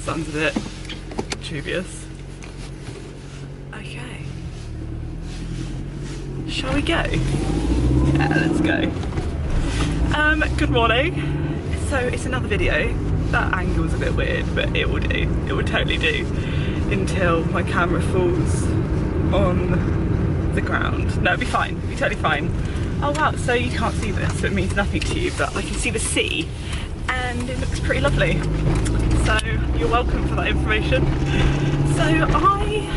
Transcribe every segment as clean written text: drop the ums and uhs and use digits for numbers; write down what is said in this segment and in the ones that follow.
sun's a bit dubious. Okay. Shall we go? Yeah, let's go. Good morning. So it's another video. That angle's a bit weird, but it will do. It will totally do until my camera falls on the ground. No, it'll be fine. It'll be totally fine. Oh wow, so you can't see this, so it means nothing to you, but I can see the sea and it looks pretty lovely. So you're welcome for that information. So I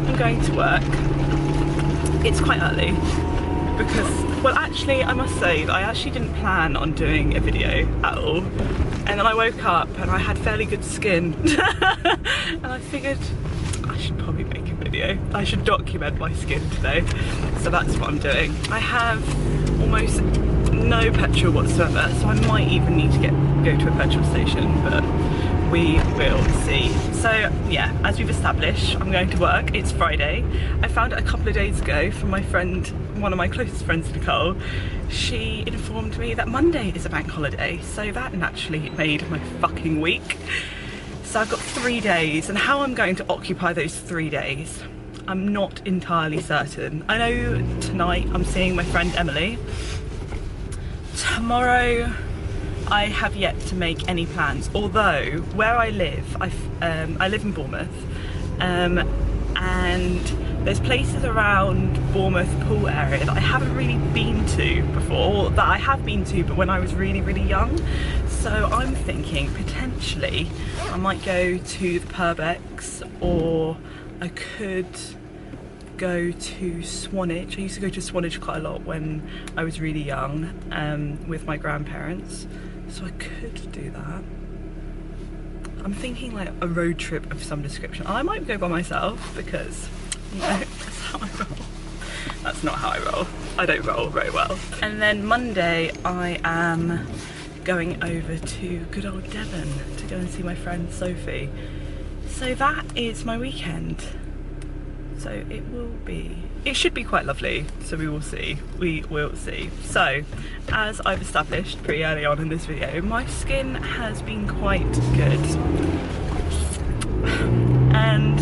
am going to work. It's quite early because, well actually I must say that I actually didn't plan on doing a video at all. And then I woke up and I had fairly good skin and I figured I should probably make a video. I should document my skin today. So that's what I'm doing. I have almost no petrol whatsoever, so I might even need to go to a petrol station, but we will see. So yeah, as we've established, I'm going to work. It's Friday. I found out a couple of days ago from my friend, one of my closest friends, Nicole. She informed me that Monday is a bank holiday, so that naturally made my fucking week. So I've got 3 days, and how I'm going to occupy those 3 days, I'm not entirely certain. I know tonight I'm seeing my friend Emily. Tomorrow I have yet to make any plans, although where I live, I live in Bournemouth, and there's places around Bournemouth Pool area that I haven't really been to before, that I have been to but when I was really young. So I'm thinking potentially I might go to the Purbex, or I could go to Swanage. I used to go to Swanage quite a lot when I was really young with my grandparents, so I could do that. I'm thinking like a road trip of some description. I might go by myself because, you know, that's how I roll. That's not how I roll. I don't roll very well. And then Monday I am going over to good old Devon to go and see my friend Sophie. So that is my weekend. So it should be quite lovely, so we will see. We will see. So, as I've established pretty early on in this video, my skin has been quite good. And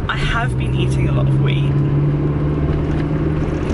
I have been eating a lot of wheat.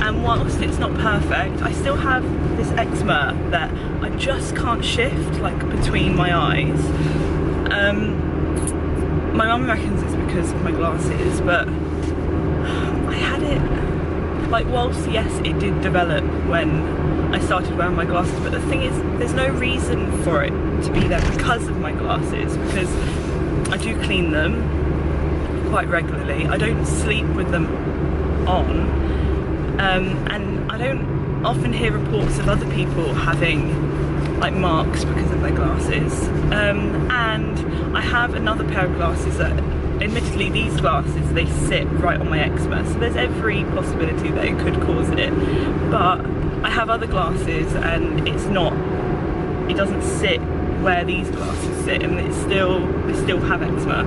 And whilst it's not perfect, I still have this eczema that I just can't shift, like, between my eyes. My mum reckons it's because of my glasses, but I had it, like, whilst yes it did develop when I started wearing my glasses, but the thing is there's no reason for it to be there because of my glasses, because I do clean them quite regularly. I don't sleep with them on, and I don't often hear reports of other people having like marks because of their glasses, and I have another pair of glasses that, admittedly these glasses, they sit right on my eczema, so there's every possibility that it could cause it, but I have other glasses and it doesn't sit where these glasses sit, and they still have eczema.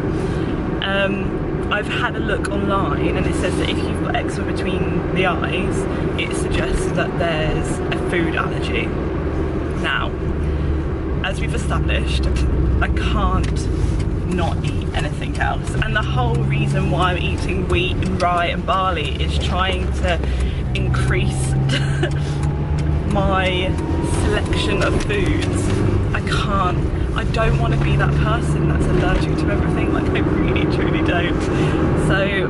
I've had a look online and it says that if you've got eczema between the eyes, it suggests that there's a food allergy. Now, as we've established, I can't not eat anything else, and the whole reason why I'm eating wheat and rye and barley is trying to increase my selection of foods. I don't want to be that person that's allergic to everything, like I really truly don't. So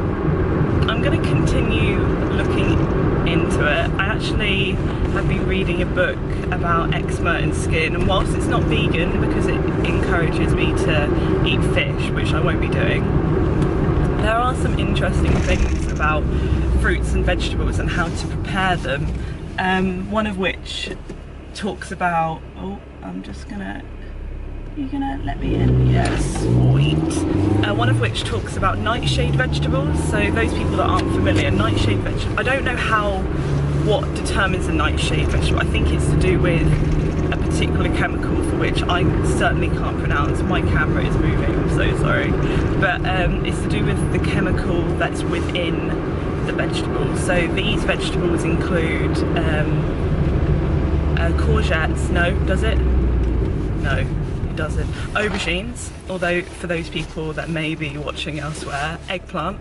I'm going to continue looking into it. I actually have been reading a book about eczema and skin, and whilst it's not vegan because it encourages me to eat fish, which I won't be doing, there are some interesting things about fruits and vegetables and how to prepare them, one of which talks about, oh, I'm just gonna, you gonna let me in? Yes, sweet. One of which talks about nightshade vegetables. So those people that aren't familiar, nightshade vegetables, I don't know what determines a nightshade vegetable. I think it's to do with a particular chemical for which I certainly can't pronounce. My camera is moving, I'm so sorry. But it's to do with the chemical that's within the vegetables. So these vegetables include courgettes. No, does it? No. doesn't. Aubergines, although for those people that may be watching elsewhere, eggplant,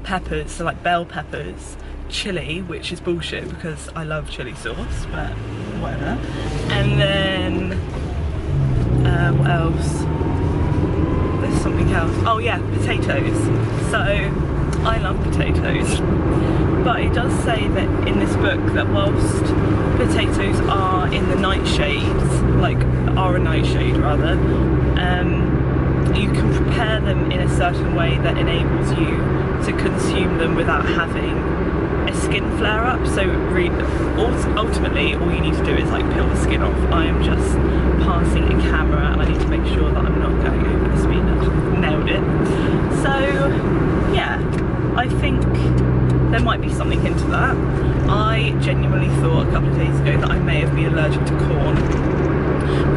peppers, so like bell peppers, chili, which is bullshit because I love chili sauce, but whatever. And then, what else? There's something else. Oh yeah, potatoes. So, I love potatoes. But it does say that in this book that whilst potatoes are in the nightshades, like are a nightshade rather, you can prepare them in a certain way that enables you to consume them without having a skin flare up. So ultimately all you need to do is like peel the skin off. I am just passing a camera and I need to make sure that I'm not going over the speed. Nailed it. So yeah, I think there might be something into that. I genuinely thought a couple of days ago that I may have been allergic to corn,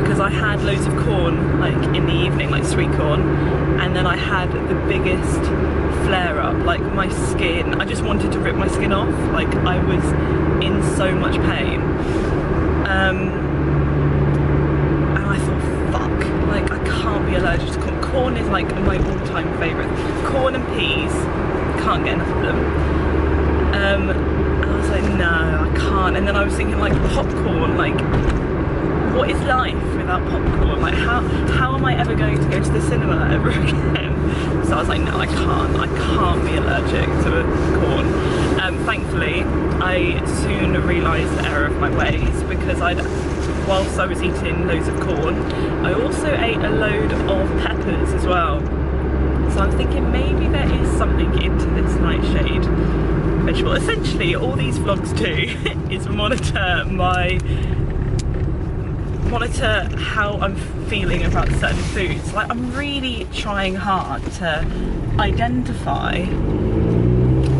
because I had loads of corn like in the evening, like sweet corn, and then I had the biggest flare up, like my skin, I just wanted to rip my skin off, like I was in so much pain. And I thought, fuck, like I can't be allergic to corn. Corn is like my all-time favourite. Corn and peas, can't get enough of them. And I was like, no, I can't. And then I was thinking like popcorn, like what is life without popcorn? Like how am I ever going to go to the cinema ever again? So I was like, no, I can't be allergic to corn. Thankfully, I soon realised the error of my ways, because whilst I was eating loads of corn, I also ate a load of peppers as well. So I'm thinking maybe there is something into this nightshade vegetable. Essentially, all these vlogs do is monitor how I'm feeling about certain foods. Like I'm really trying hard to identify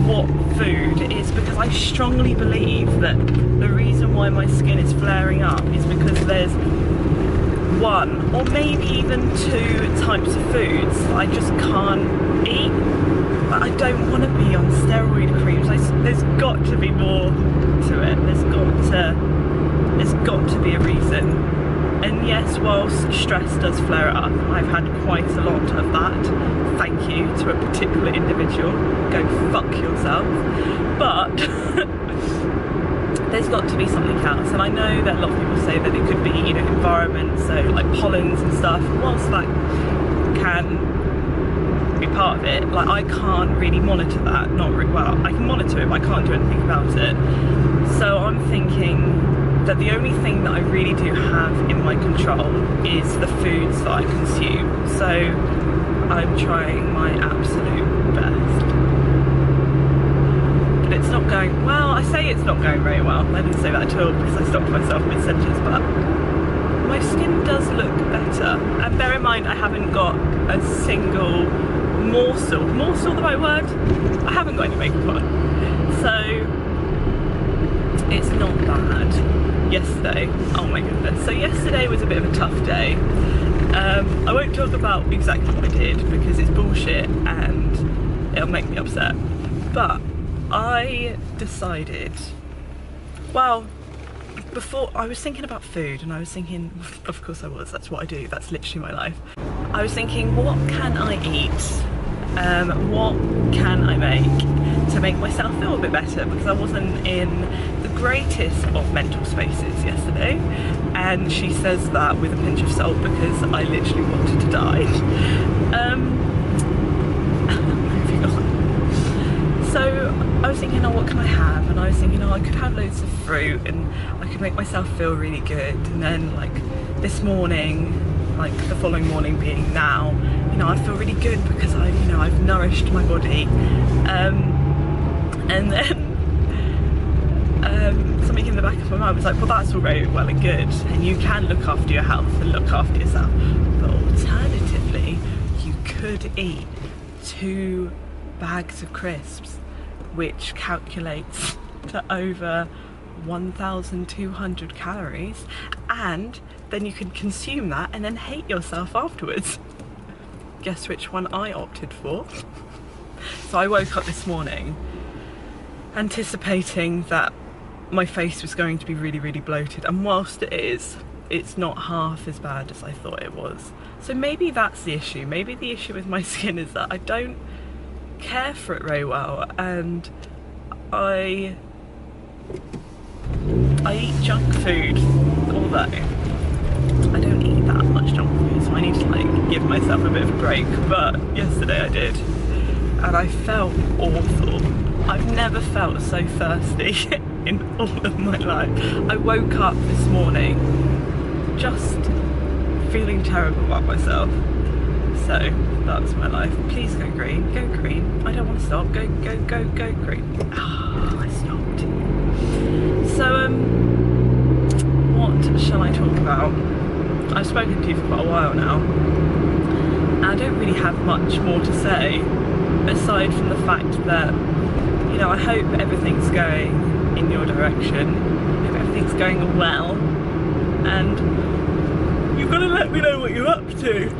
what food is, because I strongly believe that the reason why my skin is flaring up is because there's one or maybe even two types of foods that I just can't eat. But I don't want to be on steroid creams. There's got to be more to it. There's got to be a reason. And yes, whilst stress does flare up, I've had quite a lot of that. Thank you to a particular individual. Go fuck yourself. But there's got to be something else. And I know that a lot of people say that it could be, you know, environment, so like pollens and stuff. Whilst that can be part of it, like I can't really monitor that. Well, I can monitor it, but I can't do anything about it. So I'm thinking that the only thing that I really do have in my control is the foods that I consume. So I'm trying my absolute best. But it's not going well. I say it's not going very well. I didn't say that at all because I stopped myself mid-sentence, but my skin does look better. And bear in mind, I haven't got a single morsel the right word? I haven't got any makeup on. So it's not bad. Yesterday, oh my goodness, so yesterday was a bit of a tough day. I won't talk about exactly what I did because it's bullshit and it'll make me upset, but I decided, well, before I was thinking about food, and I was thinking, of course I was, that's what I do, that's literally my life. I was thinking, what can I eat? What can I make to make myself feel a bit better, because I wasn't in the greatest of mental spaces yesterday. And she says that with a pinch of salt because I literally wanted to die. Moving on. So I was thinking, oh, what can I have? And I was thinking, oh, I could have loads of fruit and I could make myself feel really good. And then like this morning, like the following morning being now, you know, I feel really good because I've nourished my body. And then something in the back of my mind was like, well, that's all very well and good, and you can look after your health and look after yourself, but alternatively, you could eat 2 bags of crisps, which calculates to over 1,200 calories, and then you can consume that and then hate yourself afterwards. Guess which one I opted for? So I woke up this morning anticipating that my face was going to be really, really bloated, and whilst it is, it's not half as bad as I thought it was. So maybe that's the issue. Maybe the issue with my skin is that I don't care for it very well, and I eat junk food, although I don't eat that much junk food, so I need to like give myself a bit of a break. But yesterday I did, and I felt awful. I've never felt so thirsty in all of my life. I woke up this morning just feeling terrible about myself. So that's my life. Please go green, go green. I don't want to stop. Go, go, go, go green. Oh, I stopped. So what shall I talk about? I've spoken to you for quite a while now, and I don't really have much more to say aside from the fact that, you know, I hope everything's going in your direction. I hope everything's going well, and you've got to let me know what you're up to,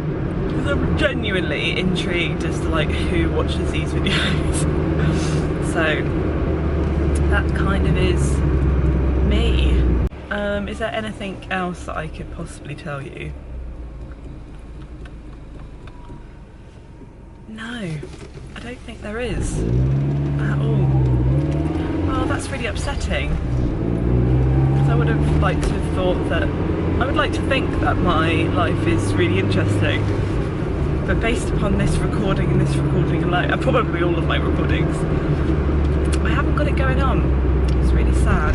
because I'm genuinely intrigued as to like who watches these videos. So that kind of is me. Is there anything else that I could possibly tell you? No, I don't think there is at all. Oh, that's really upsetting, because I would have liked to have thought that, I would like to think that my life is really interesting, but based upon this recording and this recording alone, and probably all of my recordings, I haven't got it going on. It's really sad.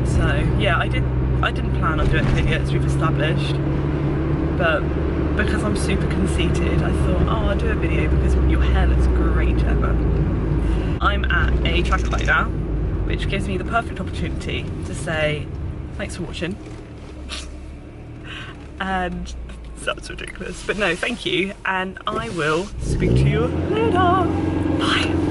So yeah, I didn't plan on doing a video, as we've established, but because I'm super conceited, I thought, oh, I'll do a video because your hair looks great, Emma. I'm at a traffic light now, which gives me the perfect opportunity to say thanks for watching. And that's ridiculous, but no, thank you, and I will speak to you later. Bye.